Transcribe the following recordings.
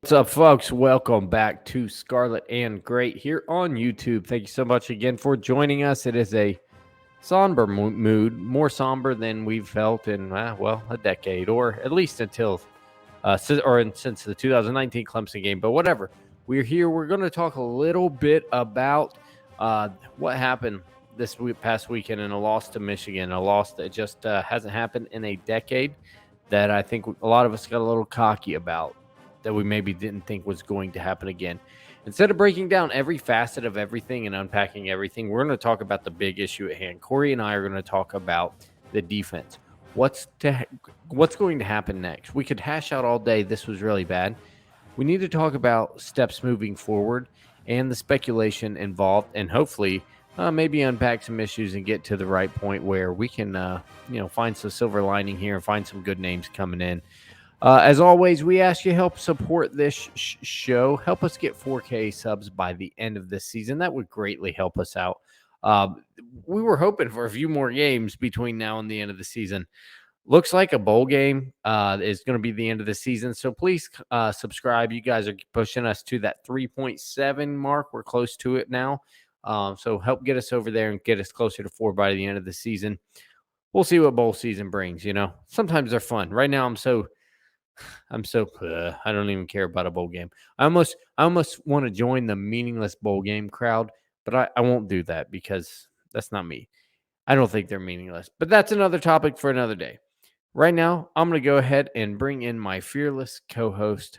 What's up, folks? Welcome back to Scarlet N Great here on YouTube. Thank you so much again for joining us. It is a somber mood, more somber than we've felt in, a decade, or at least until, since the 2019 Clemson game. But whatever, we're here. We're going to talk a little bit about what happened this past weekend in a loss to Michigan, a loss that just hasn't happened in a decade, that I think a lot of us got a little cocky about, that we maybe didn't think was going to happen again. Instead of breaking down every facet of everything and unpacking everything, we're going to talk about the big issue at hand. Corey and I are going to talk about the defense. What's going to happen next? We could hash out all day, this was really bad. We need to talk about steps moving forward and the speculation involved, and hopefully maybe unpack some issues and get to the right point where we can find some silver lining here and find some good names coming in. As always, we ask you help support this show. Help us get 4K subs by the end of this season. That would greatly help us out. We were hoping for a few more games between now and the end of the season. Looks like a bowl game is going to be the end of the season. So please subscribe. You guys are pushing us to that 3.7 mark. We're close to it now. So help get us over there and get us closer to 4 by the end of the season. We'll see what bowl season brings. Sometimes they're fun. Right now, I don't even care about a bowl game. I almost want to join the meaningless bowl game crowd, but I won't do that because that's not me. I don't think they're meaningless, but that's another topic for another day. Right now, I'm going to go ahead and bring in my fearless co-host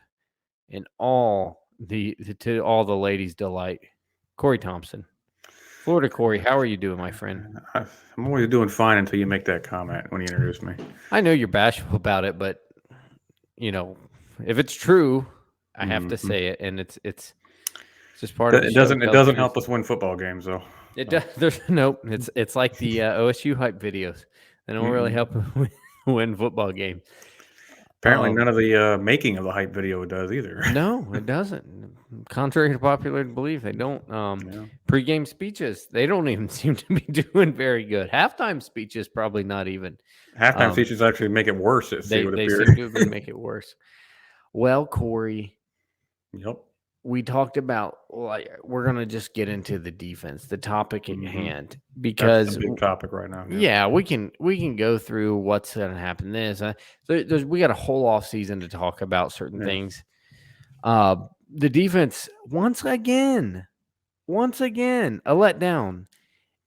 and to all the ladies' delight, Corey Thompson. Florida Corey, how are you doing, my friend? I'm always doing fine until you make that comment when you introduce me. I know you're bashful about it, but if it's true, I have to say it, and it's just part of the show. It doesn't help us win football games, though. It does. Nope. It's like the OSU hype videos. They don't really help win football games. Apparently, none of the making of the hype video does either. No, it doesn't. Contrary to popular belief, they don't. Pre-game speeches, they don't even seem to be doing very good. Halftime speeches, probably not even. Halftime speeches actually make it worse. They seem to make it worse. Well, Corey. Yep. We talked about, we're going to just get into the defense, the topic at hand, because that's a big topic right now. Yeah, we can go through what's going to happen. We got a whole off season to talk about certain things. The defense, once again, a letdown,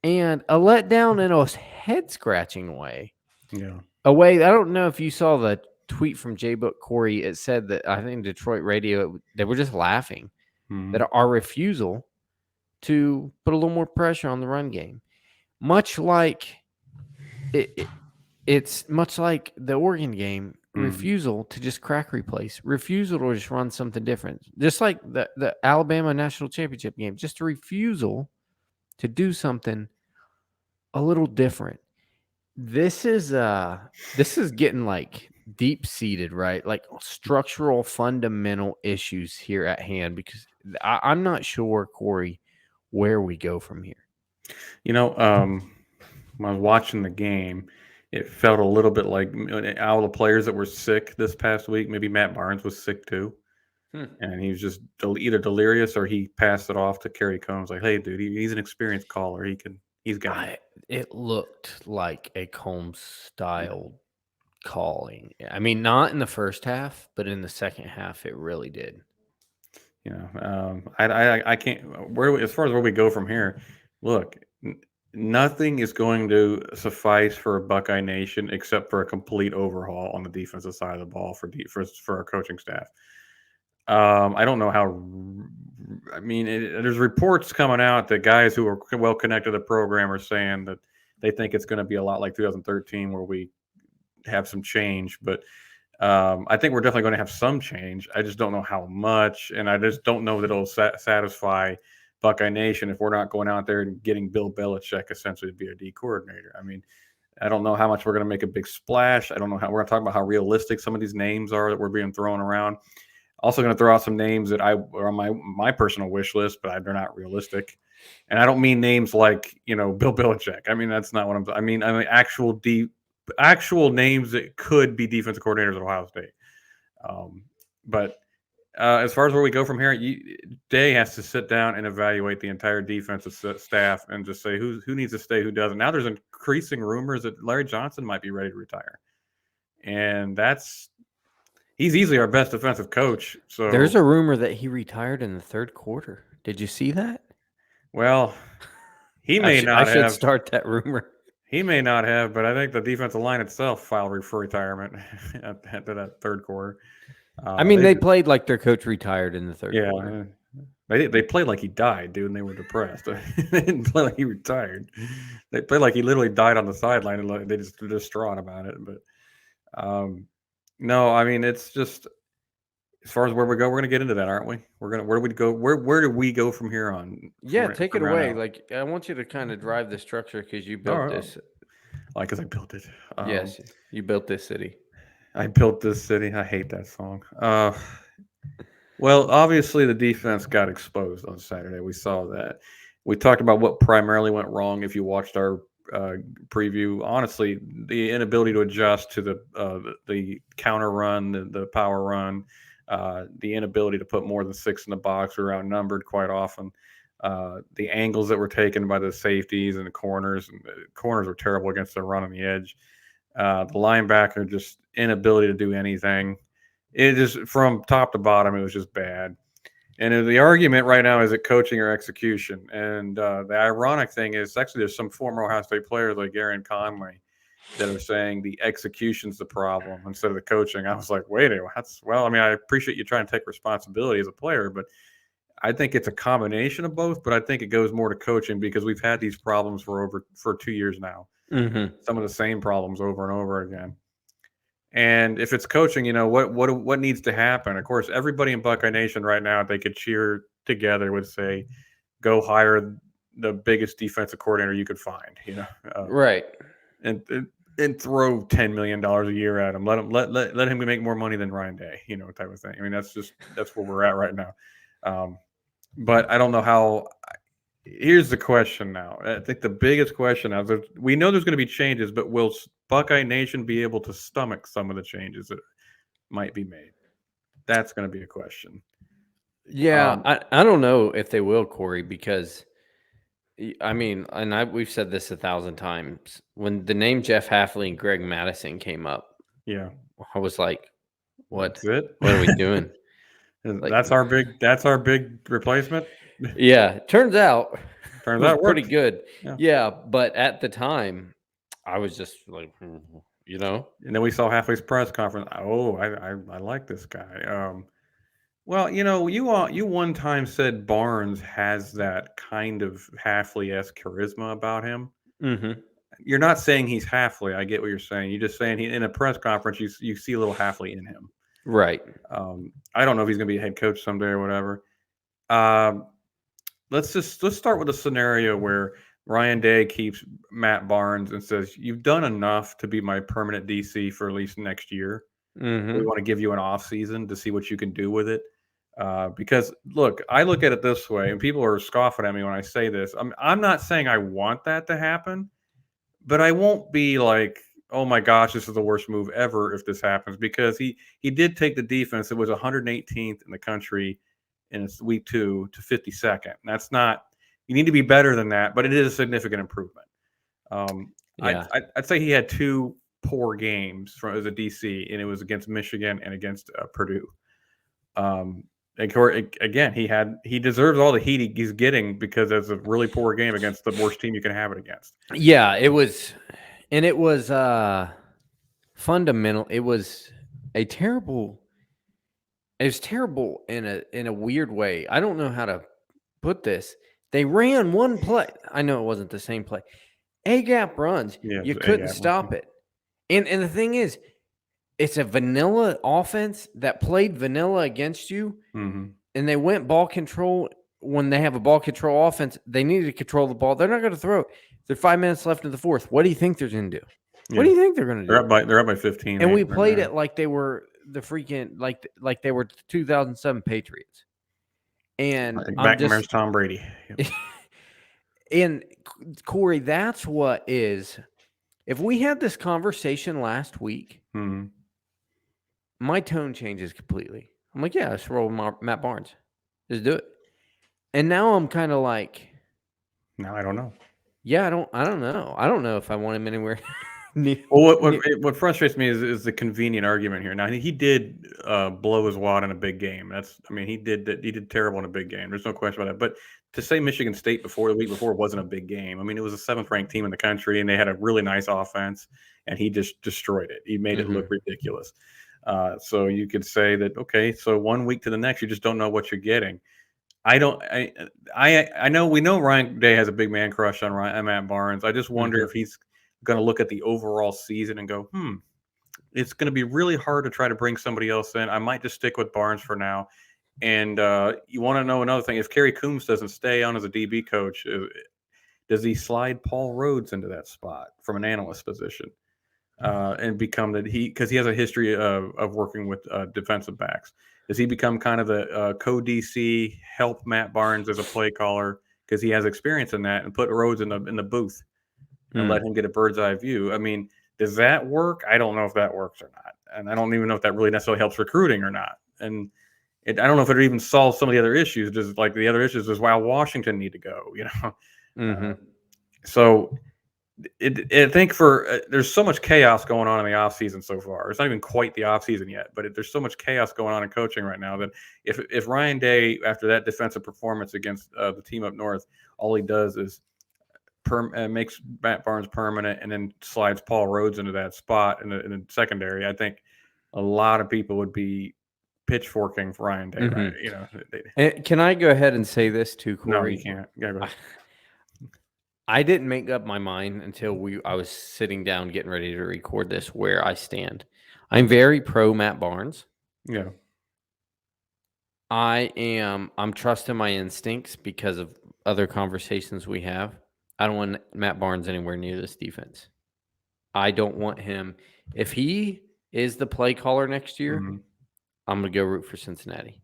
and a letdown in a head scratching way. Yeah, a way. I don't know if you saw the tweet from J-Book Corey. It said that, I think Detroit radio, they were just laughing that our refusal to put a little more pressure on the run game, much like it's much like the Oregon game, refusal to just crack replace, refusal to just run something different, just like the Alabama national championship game, just a refusal to do something a little different. This is getting like deep-seated, right? Like structural, fundamental issues here at hand, because I'm not sure, Corey, where we go from here. When I was watching the game, it felt a little bit like all the players that were sick this past week. Maybe Matt Barnes was sick too, and he was just either delirious or he passed it off to Kerry Combs. Like, hey, dude, he's an experienced caller. He's got it. It looked like a Combs style calling. I mean, not in the first half, but in the second half, it really did. I can't. As far as where we go from here, look, nothing is going to suffice for a Buckeye Nation except for a complete overhaul on the defensive side of the ball for our coaching staff. I don't know how. I mean, there's reports coming out that guys who are well connected to the program are saying that they think it's going to be a lot like 2013, where we have some change, but I think we're definitely going to have some change. I just don't know how much, and I just don't know that it'll satisfy Buckeye Nation if we're not going out there and getting Bill Belichick essentially to be a D coordinator. I mean, I don't know how much we're going to make a big splash. I don't know how we're going to talk about how realistic some of these names are that we're being thrown around. Also going to throw out some names that are on my personal wish list, but they're not realistic. And I don't mean names like, Bill Belichick. I mean, that's not what I mean actual names that could be defensive coordinators at Ohio State. But as far as where we go from here, Day has to sit down and evaluate the entire defensive staff and just say who needs to stay, who doesn't. Now there's increasing rumors that Larry Johnson might be ready to retire, and he's easily our best defensive coach. So there's a rumor that he retired in the third quarter. Did you see that? Well, he may I not should have. start that rumor. He may not have, but I think the defensive line itself filed for retirement after that third quarter. I mean, they played like their coach retired in the third quarter. They played like he died, dude, and they were depressed. They didn't play like he retired. They played like he literally died on the sideline, and they just were distraught about it. But no, I mean, it's just as far as where we go, we're gonna get into that, aren't we? Where do we go? Where do we go from here on? Yeah, take it away. Like, I want you to kind of drive the structure because you built this. Like, because I built it. Yes, you built this city. I built this city. I hate that song. Well, obviously the defense got exposed on Saturday. We saw that. We talked about what primarily went wrong. If you watched our preview, honestly, the inability to adjust to the counter run, the power run, the inability to put more than 6 in the box. We were outnumbered quite often. The angles that were taken by the safeties and the corners were terrible against the run on the edge. The linebacker just inability to do anything. It just from top to bottom, it was just bad. And the argument right now is it coaching or execution? And the ironic thing is actually there's some former Ohio State players like Aaron Conley that are saying the execution's the problem instead of the coaching. I was like, wait a minute, I mean, I appreciate you trying to take responsibility as a player, but I think it's a combination of both. But I think it goes more to coaching because we've had these problems for 2 years now. Mm-hmm. Some of the same problems over and over again. And if it's coaching, what needs to happen? Of course, everybody in Buckeye Nation right now, they could cheer together, would say, go hire the biggest defensive coordinator you could find, right, and throw $10 million a year at him. Let him make more money than Ryan Day, type of thing. I mean, that's where we're at right now. But I don't know how. Here's the question now. I think the biggest question now, we know there's going to be changes, but will Buckeye Nation be able to stomach some of the changes that might be made? That's going to be a question. Yeah, I don't know if they will, Corey, because I mean, and we've said this 1,000 times. When the name Jeff Hafley and Greg Madison came up, yeah, I was like, "What? That's it? What are we doing?" That's our big replacement. Yeah, turns out pretty good. Yeah, but at the time, I was just like, And then we saw Hafley's press conference. Oh, I like this guy. Well, you one time said Barnes has that kind of Hafley-esque charisma about him. Mm-hmm. You're not saying he's Hafley. I get what you're saying. You're just saying in a press conference, you see a little Hafley in him. Right. I don't know if he's going to be a head coach someday or whatever. Let's start with a scenario where Ryan Day keeps Matt Barnes and says, "You've done enough to be my permanent DC for at least next year. Mm-hmm. We want to give you an off season to see what you can do with it." Because look, I look at it this way, and people are scoffing at me when I say this. I'm not saying I want that to happen, but I won't be like, "Oh my gosh, this is the worst move ever" if this happens, because he did take the defense. It was 118th in the country in week 2 to 52nd. That's not. You need to be better than that, but it is a significant improvement. Yeah. I'd say he had 2 poor games as a DC, and it was against Michigan and against Purdue. Again, he deserves all the heat he's getting because it's a really poor game against the worst team you can have it against. Yeah, it was fundamental. It was terrible in a weird way. I don't know how to put this. They ran one play. I know it wasn't the same play. A-gap runs. Yeah, you couldn't stop it. And the thing is, it's a vanilla offense that played vanilla against you, mm-hmm. and they went ball control. When they have a ball control offense, they need to control the ball. They're not going to throw it. There's 5 minutes left in the fourth. What do you think they're going to do? Yeah. What do you think they're going to do? They're up by 15. And we played it like they were the freaking like they were the 2007 Patriots. And McNamara's Tom Brady. Yep. And Corey, that's what is. If we had this conversation last week, mm-hmm. my tone changes completely. I'm like, yeah, let's roll Matt Barnes. Just do it. And now I'm kind of like, Now I don't know. yeah, I don't know. I don't know if I want him anywhere. Well, what frustrates me is the convenient argument here. Now he did blow his wad in a big game. He did terrible in a big game. There's no question about that. But to say Michigan State the week before wasn't a big game. I mean, it was a 7th ranked team in the country, and they had a really nice offense, and he just destroyed it. He made it look ridiculous. So you could say that, okay, so 1 week to the next, you just don't know what you're getting. I know we know Ryan Day has a big man crush on Matt Barnes. I just wonder if he's going to look at the overall season and go, it's going to be really hard to try to bring somebody else in. I might just stick with Barnes for now. And you want to know another thing: if Kerry Coombs doesn't stay on as a DB coach, does he slide Paul Rhodes into that spot from an analyst position and become because he has a history of working with defensive backs? Does he become kind of the co-DC, help Matt Barnes as a play caller because he has experience in that, and put Rhodes in the booth and let him get a bird's eye view? I mean, does that work? I don't know if that works or not, and I don't even know if that really necessarily helps recruiting or not. And I don't know if it even solves some of the other issues. Just like the other issues is why Washington need to go. So I think there's so much chaos going on in the offseason so far. It's not even quite the offseason yet, but there's so much chaos going on in coaching right now that if Ryan Day, after that defensive performance against the team up north, all he does is makes Matt Barnes permanent and then slides Paul Rhodes into that spot in the secondary, I think a lot of people would be pitchforking for Ryan Day. Right? Can I go ahead and say this too, Corey? No, you can't. Yeah, go ahead. I didn't make up my mind until I was sitting down getting ready to record this where I stand. I'm very pro Matt Barnes. Yeah. I'm trusting my instincts because of other conversations we have. I don't want Matt Barnes anywhere near this defense. I don't want him. If he is the play caller next year, I'm going to go root for Cincinnati.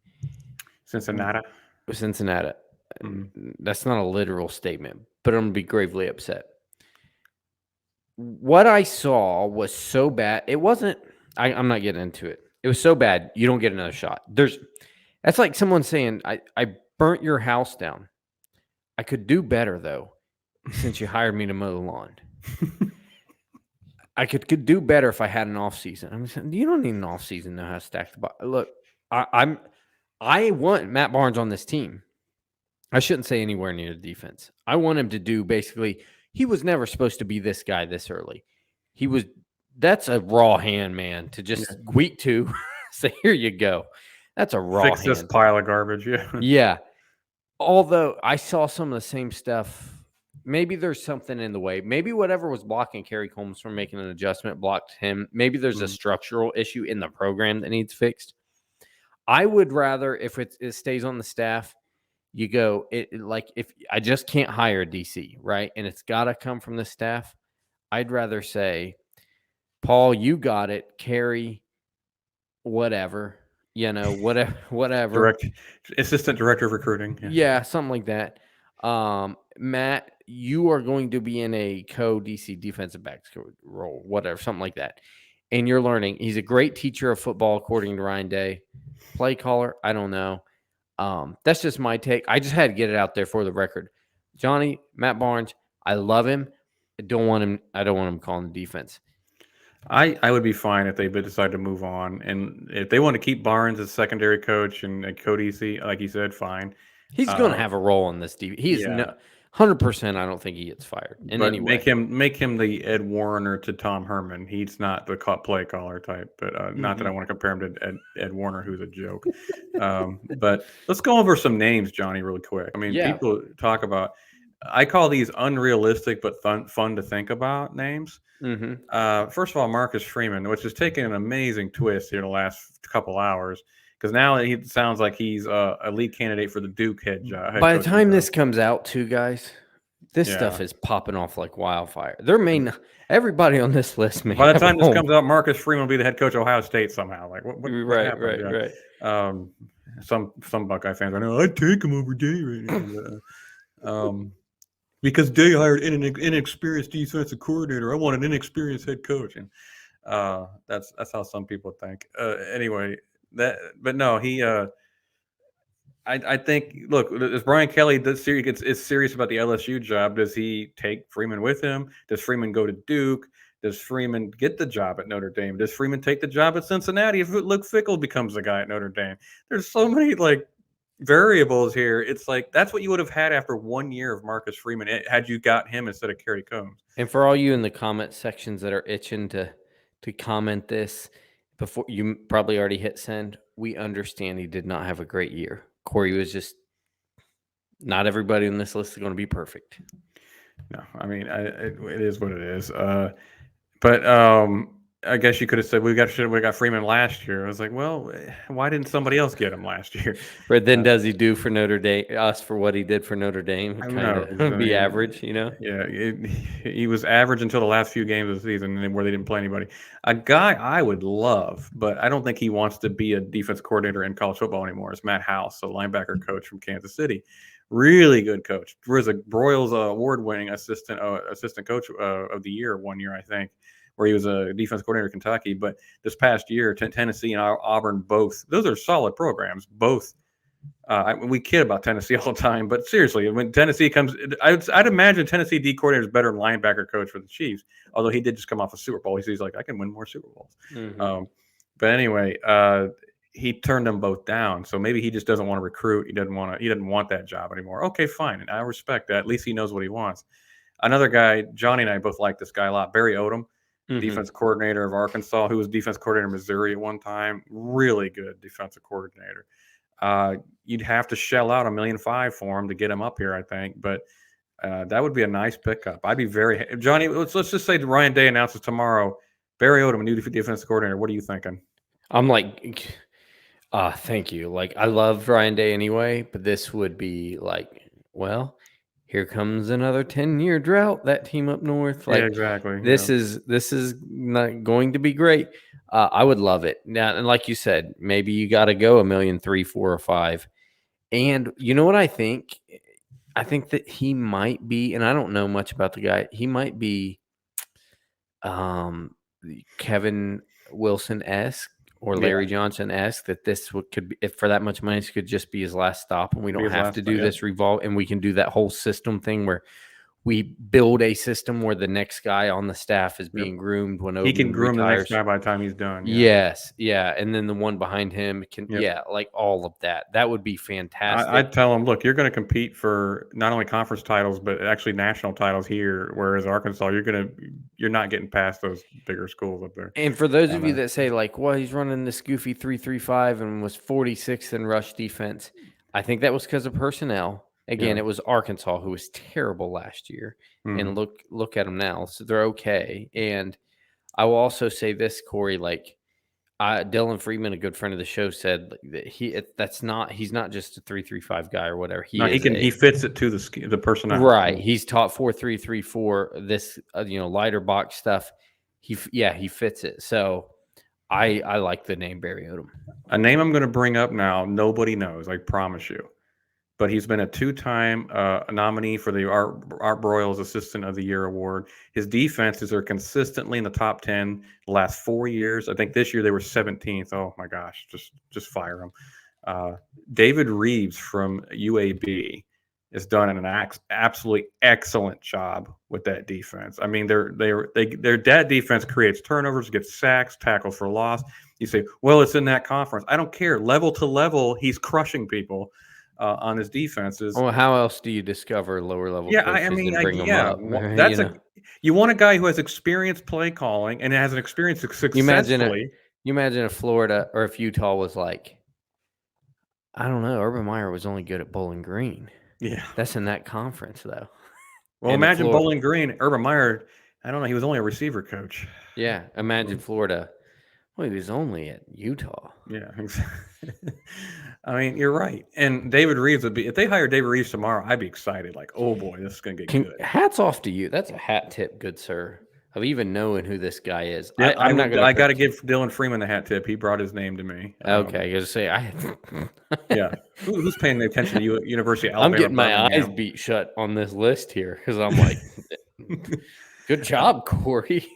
Cincinnati. That's not a literal statement, but I'm going to be gravely upset. What I saw was so bad. It wasn't, I'm not getting into it. It was so bad, you don't get another shot. That's like someone saying, I burnt your house down. I could do better, though, since you hired me to mow the lawn. I could do better if I had an off season. I'm saying, you don't need an off season to know how to stack the box. Look, I want Matt Barnes on this team. I shouldn't say anywhere near the defense. I want him to do basically. He was never supposed to be this guy this early. That's a raw hand, man. To just week 2 say, here you go. That's a raw Fix hand. This pile of garbage. Yeah. Yeah. Although I saw some of the same stuff. Maybe there's something in the way. Maybe whatever was blocking Kerry Combs from making an adjustment blocked him. Maybe there's a structural issue in the program that needs fixed. I would rather, if it stays on the staff, you go, like if I just can't hire a DC, right? And it's got to come from the staff. I'd rather say, Paul, you got it. Kerry, whatever. Whatever. Assistant director of recruiting. Yeah, something like that. Matt, you are going to be in a co-DC defensive backs role, whatever, something like that. And you're learning. He's a great teacher of football, according to Ryan Day. Play caller, I don't know. That's just my take. I just had to get it out there for the record. Johnny, Matt Barnes, I love him. I don't want him calling the defense. I would be fine if they decide to move on. And if they want to keep Barnes as secondary coach and a co-DC, like you said, fine. He's going to have a role in this defense. He's 100%. I don't think he gets fired in any way. Make him the Ed Warner to Tom Herman. He's not the play caller type, but not that I want to compare him to Ed Warner, who's a joke. But let's go over some names, Johnny, really quick. I mean, people talk about. I call these unrealistic but fun to think about names. First of all, Marcus Freeman, which has taken an amazing twist here in the last couple hours. Because now he sounds like he's a lead candidate for the Duke head job. By the time this comes out, too, guys, this stuff is popping off like wildfire. Everybody on this list, man. By the time this comes out, Marcus Freeman will be the head coach of Ohio State somehow. Like what right. Some Buckeye fans, I know, I'd take him over Day right now. Because Day hired an inexperienced defensive coordinator. I want an inexperienced head coach, and that's how some people think. Anyway. But no, he. I think. Look, is Brian Kelly is serious about the LSU job? Does he take Freeman with him? Does Freeman go to Duke? Does Freeman get the job at Notre Dame? Does Freeman take the job at Cincinnati if Luke Fickell becomes the guy at Notre Dame? There's so many variables here. It's like that's what you would have had after 1 year of Marcus Freeman had you got him instead of Kerry Combs. And for all you in the comment sections that are itching to comment this, before you probably already hit send, we understand he did not have a great year. Corey was just not everybody on this list is going to be perfect. No, I mean it is what it is. But I guess you could have said we got Freeman last year. I was like, well, why didn't somebody else get him last year? But then does he do for Notre Dame? Us for what he did for Notre Dame? Kind of be average, you know? Yeah, he was average until the last few games of the season where they didn't play anybody. A guy I would love, but I don't think he wants to be a defense coordinator in college football anymore. Is Matt House, a linebacker coach from Kansas City. Really good coach. Was a Broyles award-winning assistant coach of the year 1 year, I think, where he was a defense coordinator at Kentucky. But this past year, Tennessee and Auburn both, those are solid programs. Both. We kid about Tennessee all the time, but seriously, when Tennessee comes, I'd imagine Tennessee D coordinator is better than linebacker coach for the Chiefs. Although he did just come off a Super Bowl, he's like, I can win more Super Bowls. Mm-hmm. But anyway, he turned them both down. So maybe he just doesn't want to recruit. He doesn't want that job anymore. Okay, fine. And I respect that. At least he knows what he wants. Another guy, Johnny and I both like this guy a lot. Barry Odom, defense coordinator of Arkansas, who was defense coordinator of Missouri at one time. Really good defensive coordinator. You'd have to shell out $1.5 million for him to get him up here, I think. But that would be a nice pickup. I'd be Johnny. Let's just say Ryan Day announces tomorrow, Barry Odom, a new defensive coordinator. What are you thinking? I'm like, thank you. Like, I love Ryan Day anyway, but this would be like, well, here comes another 10-year drought. That team up north, like, yeah, exactly. This is not going to be great. I would love it now, and like you said, maybe you got to go $1.3 million, 4 or 5. And you know what I think? I think that he might be, and I don't know much about the guy. He might be, Kevin Wilson-esque. Or Larry Johnson-esque, that this could be, if for that much money, this could just be his last stop, and we don't have to do this revolve, and we can do that whole system thing where we build a system where the next guy on the staff is being groomed when he can groom the next guy by the time he's done. Yes, yeah, and then the one behind him can, like all of that. That would be fantastic. I'd tell him, look, you're going to compete for not only conference titles but actually national titles here, whereas Arkansas, you're not getting past those bigger schools up there. And for those of you that say like, well, he's running this goofy 3-3-5 and was 46th in rush defense, I think that was because of personnel. Again, it was Arkansas who was terrible last year, and look at them now. So they're okay. And I will also say this, Corey, like Dylan Freeman, a good friend of the show, said that he's not just a 3-3-5 guy or whatever. He fits it to the personnel. Right. He's taught 4-3-3-4. This lighter box stuff. He fits it. So I like the name Barry Odom. A name I'm going to bring up now. Nobody knows. I promise you. But he's been a 2-time nominee for the Art Broyles Assistant of the Year award. His defenses are consistently in the top 10 the last 4 years. I think this year they were 17th. Oh my gosh, just fire him. David Reeves from UAB has done an absolutely excellent job with that defense. I mean, their defense creates turnovers, gets sacks, tackles for loss. You say, well, it's in that conference. I don't care. Level to level, he's crushing people. On his defenses. Well, how else do you discover lower level? Yeah, I mean, you want a guy who has experience play calling and has an experience successfully. You imagine if Florida or if Utah was like, I don't know, Urban Meyer was only good at Bowling Green. Yeah, that's in that conference though. Well, imagine Bowling Green, Urban Meyer. I don't know. He was only a receiver coach. Yeah, imagine Florida. Well, he was only at Utah. Yeah, exactly. I mean, you're right. And David Reeves would be, if they hired David Reeves tomorrow, I'd be excited. Like, oh boy, this is going to get good. Hats off to you. That's a hat tip, good sir, of even knowing who this guy is. Yeah, I got to give Dylan Freeman the hat tip. He brought his name to me. Okay, I got to say, yeah. Who's paying attention to University of Alabama? I'm getting my eyes beat shut on this list here because I'm like, good job, Corey.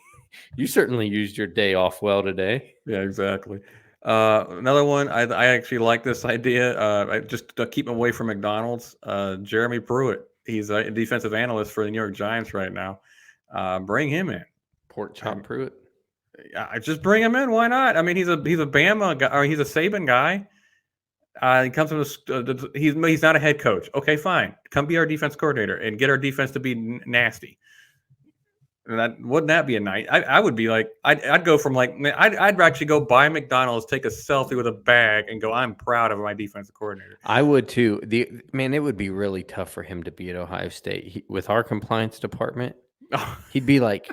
You certainly used your day off well today. Yeah, exactly. Another one, I actually like this idea. I just to keep him away from McDonald's. Jeremy Pruitt. He's a defensive analyst for the New York Giants right now. Bring him in. Pork chop Pruitt. I just bring him in. Why not? I mean, he's a Bama guy, or he's a Saban guy. He comes from he's not a head coach. Okay, fine. Come be our defense coordinator and get our defense to be nasty. And wouldn't that be a night? I would be like, I'd go from like, I'd actually go buy McDonald's, take a selfie with a bag, and go, I'm proud of my defensive coordinator. I would too. It would be really tough for him to be at Ohio State with our compliance department. He'd be like,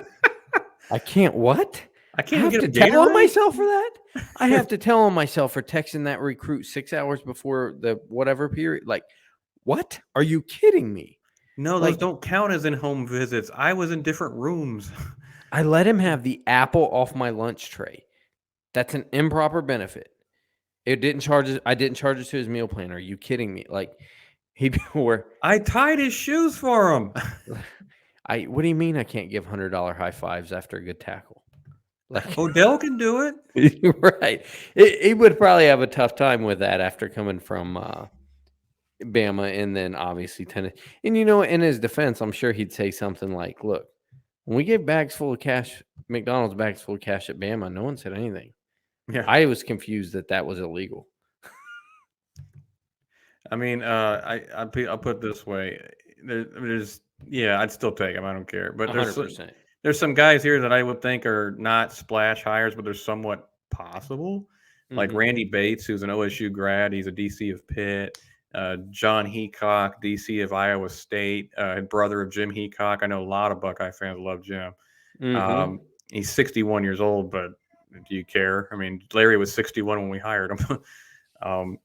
I can't what? I can't have to tell on myself for that. I have to tell on myself for texting that recruit 6 hours before the whatever period. Like, what? Are you kidding me? No, those don't count as in-home visits. I was in different rooms. I let him have the apple off my lunch tray. That's an improper benefit. I didn't charge it to his meal plan. Are you kidding me? Like, I tied his shoes for him. What do you mean I can't give $100 high fives after a good tackle? Like Odell can do it. Right. He would probably have a tough time with that after coming from Bama and then obviously Tennessee. And, in his defense, I'm sure he'd say something like, look, when we gave bags full of cash, McDonald's bags full of cash at Bama, no one said anything. Yeah. I was confused that was illegal. I mean, I'll put it this way. I'd still take him. I don't care. But 100%. There's some guys here that I would think are not splash hires, but they're somewhat possible. Like Randy Bates, who's an OSU grad. He's a DC of Pitt. John Heacock, DC of Iowa State, brother of Jim Heacock. I know a lot of Buckeye fans love Jim. He's 61 years old, but do you care? I mean, Larry was 61 when we hired him.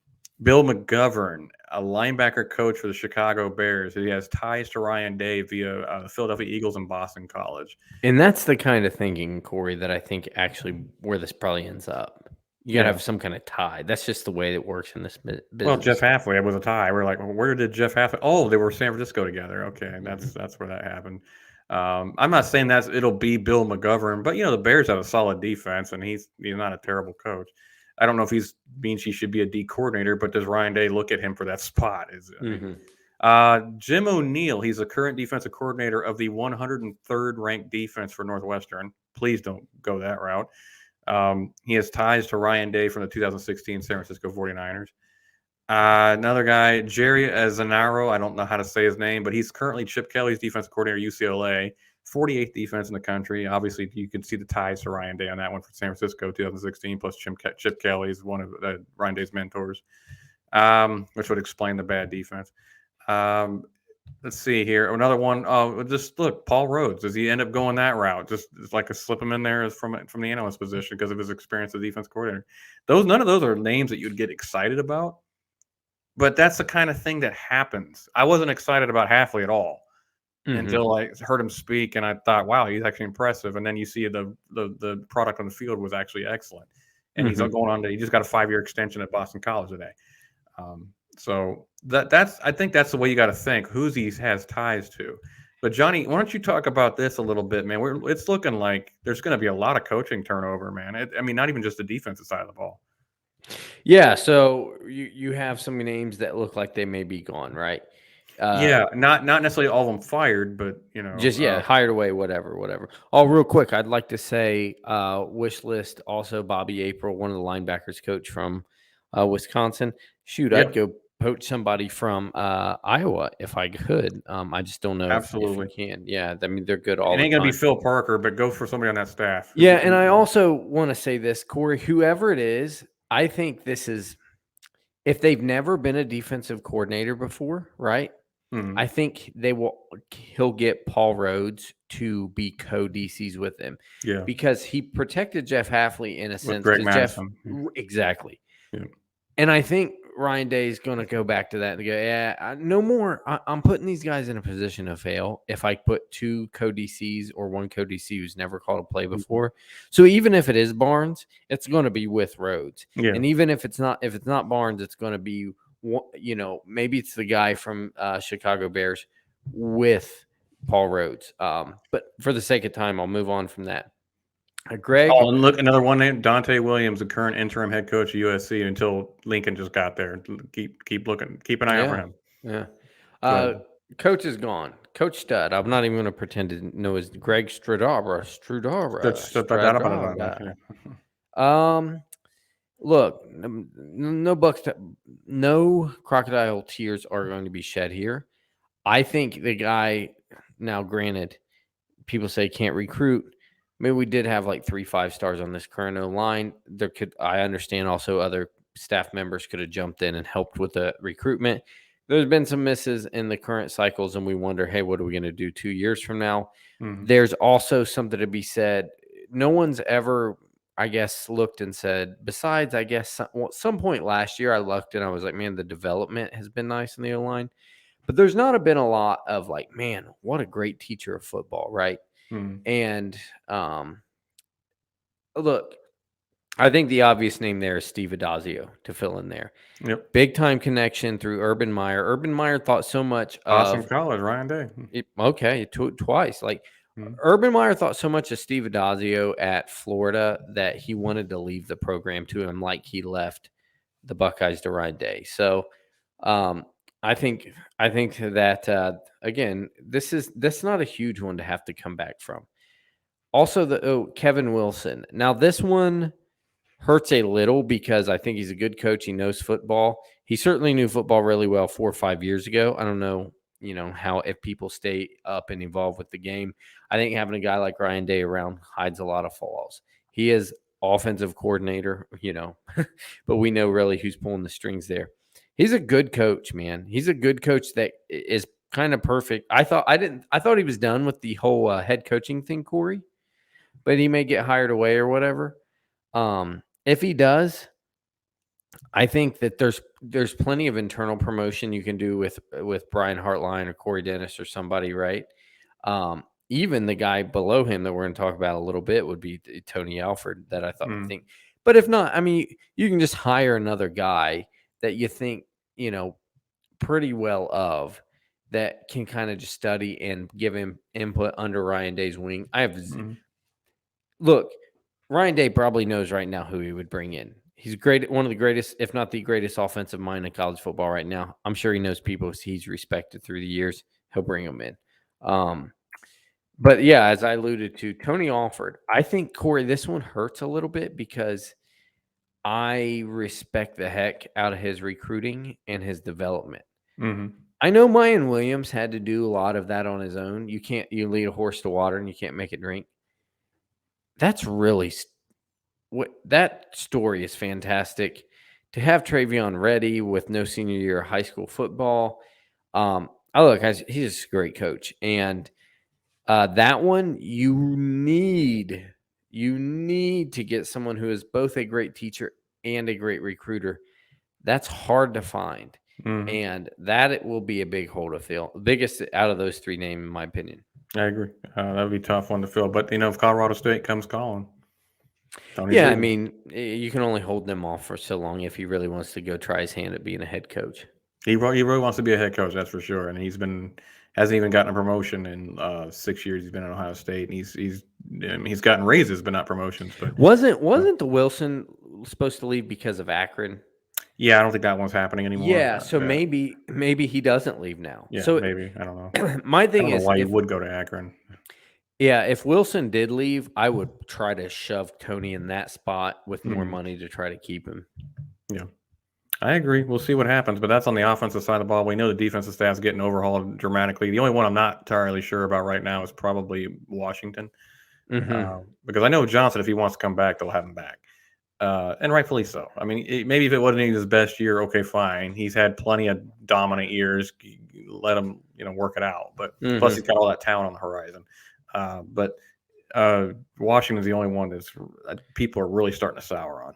Bill McGovern, a linebacker coach for the Chicago Bears. He has ties to Ryan Day via the Philadelphia Eagles and Boston College. And that's the kind of thinking, Corey, that I think actually where this probably ends up. You got to have some kind of tie. That's just the way it works in this business. Well, Jeff Halfway was a tie. We're like, well, where did Jeff Halfway? Oh, they were San Francisco together. Okay, that's where that happened. I'm not saying it'll be Bill McGovern, but the Bears have a solid defense, and he's not a terrible coach. I don't know if means he should be a D coordinator, but does Ryan Day look at him for that spot? Jim O'Neill, he's the current defensive coordinator of the 103rd ranked defense for Northwestern. Please don't go that route. He has ties to Ryan Day from the 2016 San Francisco 49ers. Another guy, Jerry Zanaro, I don't know how to say his name, but he's currently Chip Kelly's defensive coordinator at UCLA. 48th defense in the country. Obviously, you can see the ties to Ryan Day on that one for San Francisco 2016, plus Chip Kelly is one of Ryan Day's mentors, which would explain the bad defense. Let's see here. Another one. Just look, Paul Rhodes. Does he end up going that route? Just like a slip him in there from the analyst position because of his experience as defense coordinator. None of those are names that you'd get excited about. But that's the kind of thing that happens. I wasn't excited about Halfley at all. Until I heard him speak, and I thought, "Wow, he's actually impressive." And then you see the product on the field was actually excellent, and he's going on he just got a 5-year extension at Boston College today. So I think that's the way you got to think. Who's he has ties to? But Johnny, why don't you talk about this a little bit, man? It's looking like there's going to be a lot of coaching turnover, man. I mean, not even just the defensive side of the ball. Yeah. So you have some names that look like they may be gone, right? Not necessarily all of them fired, but just hired away, whatever. Oh, real quick, I'd like to say wish list also Bobby April, one of the linebackers coach from Wisconsin. Shoot, I'd go poach somebody from Iowa if I could. I just don't know if you can. Yeah, I mean they're good all the time. It ain't gonna be Phil Parker, but go for somebody on that staff. Yeah, and I also want to say this, Corey, whoever it is, I think this is if they've never been a defensive coordinator before, right? I think he'll get Paul Rhodes to be co-DCs with him. Yeah. Because he protected Jeff Halfley in a sense. Greg Madison. Exactly. Yeah. And I think Ryan Day is going to go back to that and go, no more. I'm putting these guys in a position to fail if I put 2 co-DCs or 1 co-DC who's never called a play before. So even if it is Barnes, it's going to be with Rhodes. Yeah. And even if it's not Barnes, it's going to be maybe it's the guy from Chicago Bears with Paul Rhodes. But for the sake of time, I'll move on from that. Greg. Oh, and look, another one named Dante Williams, the current interim head coach of USC until Lincoln just got there. Keep looking, keep an eye out for Yeah, him. yeah. Go ahead. Coach is gone. Coach Stud. I'm not even going to pretend to know his Greg Yeah. Um, look, no bucks, no crocodile tears are going to be shed here. I think the guy. Now, granted, people say can't recruit. Maybe we did have like 3 5-stars on this current O line. I understand also other staff members could have jumped in and helped with the recruitment. There's been some misses in the current cycles, and we wonder, hey, what are we going to do 2 years from now? Mhm. There's also something to be said. No one's ever, I guess, looked and said, besides, I guess, some point last year, I looked and I was like, man, the development has been nice in the O line. But there's not been a lot of like, man, what a great teacher of football, right? Mhm. And look, I think the obvious name there is Steve Adazio to fill in there. Yep. Big time connection through Urban Meyer. Urban Meyer thought so much Boston of College, Ryan Day. twice. Like Mhm. Urban Meyer thought so much of Steve Adazio at Florida that he wanted to leave the program to him, like he left the Buckeyes to Ryan Day. So I think that again, that's not a huge one to have to come back from. Also, Kevin Wilson. Now this one hurts a little because I think he's a good coach. He knows football. He certainly knew football really well 4 or 5 years ago. I don't know, how if people stay up and involved with the game. I think having a guy like Ryan Day around hides a lot of flaws. He is offensive coordinator, but we know really who's pulling the strings there. He's a good coach, man. He's a good coach that is kind of perfect. I thought he was done with the whole head coaching thing, Corey, but he may get hired away or whatever. If he does, I think that there's plenty of internal promotion you can do with Brian Hartline or Corey Dennis or somebody, right? Even the guy below him that we're going to talk about a little bit would be Tony Alford. That I Mhm. think, but if not, I mean, you can just hire another guy that you think pretty well of that can kind of just study and give him input under Ryan Day's wing. Mhm. Look, Ryan Day probably knows right now who he would bring in. He's great, one of the greatest, if not the greatest, offensive mind in college football right now. I'm sure he knows people he's respected through the years. He'll bring them in. But yeah, as I alluded to, Tony Alford, I think, Corey, this one hurts a little bit because I respect the heck out of his recruiting and his development. Mhm. I know Mayan Williams had to do a lot of that on his own. You lead a horse to water and you can't make it drink. That's really that story is fantastic. To have Travion ready with no senior year of high school football. Guys, he's a great coach. And that one, you need to get someone who is both a great teacher and a great recruiter. That's hard to find. Mhm. And that it will be a big hole to fill. Biggest out of those 3 names, in my opinion. I agree. That would be a tough one to fill. But if Colorado State comes calling, Tony's Yeah, I leaving. mean, you can only hold them off for so long if he really wants to go try his hand at being a head coach. He really wants to be a head coach, that's for sure. And hasn't even gotten a promotion in 6 years. He's been at Ohio State, and he's gotten raises, but not promotions. But Wasn't the Wilson supposed to leave because of Akron? yeah, I don't think that one's happening anymore. Yeah, so maybe he doesn't leave now. Yeah, So maybe, I don't know. my I thing don't know is, why you would go to Akron. if Wilson did leave, I would try to shove Tony in that spot with more Mhm. money to try to keep him. Yeah, I agree. We'll see what happens, but that's on the offensive side of the ball. We know the defensive staff's getting overhauled dramatically. The only one I'm not entirely sure about right now is probably Washington, Mm-hmm. because I know Johnson, if he wants to come back, they'll have him back. And rightfully so. I mean, maybe if it wasn't his best year, okay, fine. He's had plenty of dominant years. Let him, work it out. But plus, Mm-hmm. he's got all that talent on the horizon. But Washington's the only one that's people are really starting to sour on.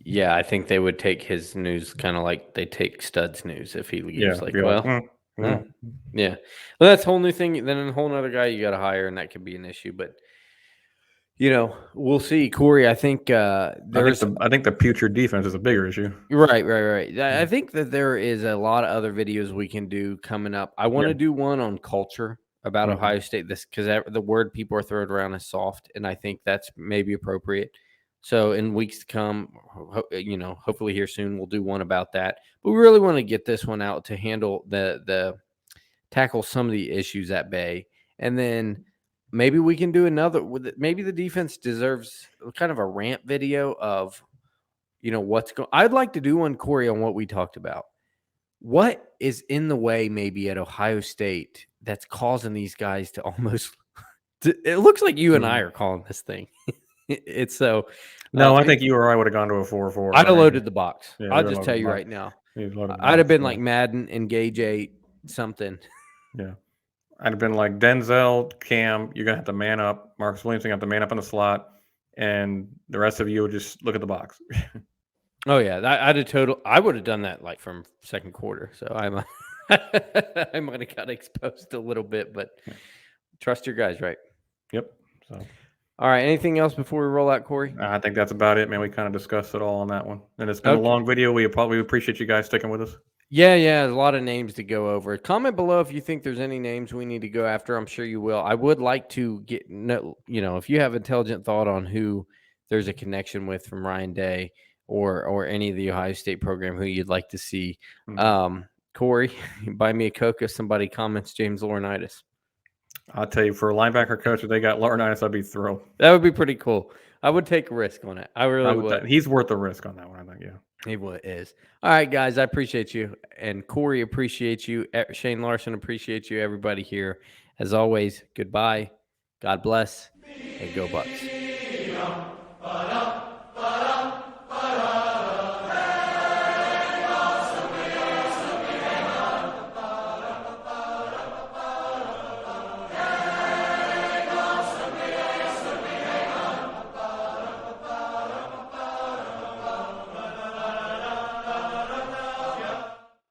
Yeah, I think they would take his news kind of like they take Stud's news if he leaves. Yeah, Like, be like, well, no. yeah. Well, that's a whole new thing. Then a whole other guy you got to hire, and that could be an issue. But we'll see. Corey, I think I think the putrid defense is a bigger issue. right. I think that there is a lot of other videos we can do coming up. I want to Yeah. do one on culture. about Mhm. Ohio State. This because the word people are throwing around is soft, and I think that's maybe appropriate. So in weeks to come, hopefully here soon, we'll do one about that. But we really want to get this one out to handle the tackle some of the issues at bay, and then maybe we can do another. Maybe the defense deserves kind of a rant video of what's going. I'd like to do one, Corey, on what we talked about. What is in the way maybe at Ohio State that's causing these guys to almost it looks like you and I are calling this thing. It's so No, I think you or I would have gone to a 4-4. I'd have I mean, loaded the box. yeah, I'll we'd have just loaded tell the you box. right now. We'd loaded the I'd have box, been yeah. like Madden, Engage 8, something. Yeah. I'd have been like Denzel, Cam, you're gonna have to man up. Marcus Williams gonna have to man up in the slot, and the rest of you would just look at the box. Oh yeah, I would have done that like from second quarter. So I might have got exposed a little bit, but trust your guys, right? Yep. So all right. Anything else before we roll out, Corey? I think that's about it, man. We kind of discussed it all on that one, and it's been a long video. We appreciate you guys sticking with us. Yeah, a lot of names to go over. Comment below if you think there's any names we need to go after. I'm sure you will. I would like to get if you have intelligent thought on who there's a connection with from Ryan Day or any of the Ohio State program who you'd like to see. Corey, buy me a Coke if somebody comments James Laurinaitis. I'll tell you, for a linebacker coach, if they got Laurinaitis, I'd be thrilled. That would be pretty cool. I would take a risk on it. I really would. He's worth the risk on that one, I think, yeah. He is. All right, guys, I appreciate you. And Corey appreciates you. Shane Larson appreciates you. Everybody here. As always, goodbye. God bless. And go Bucks.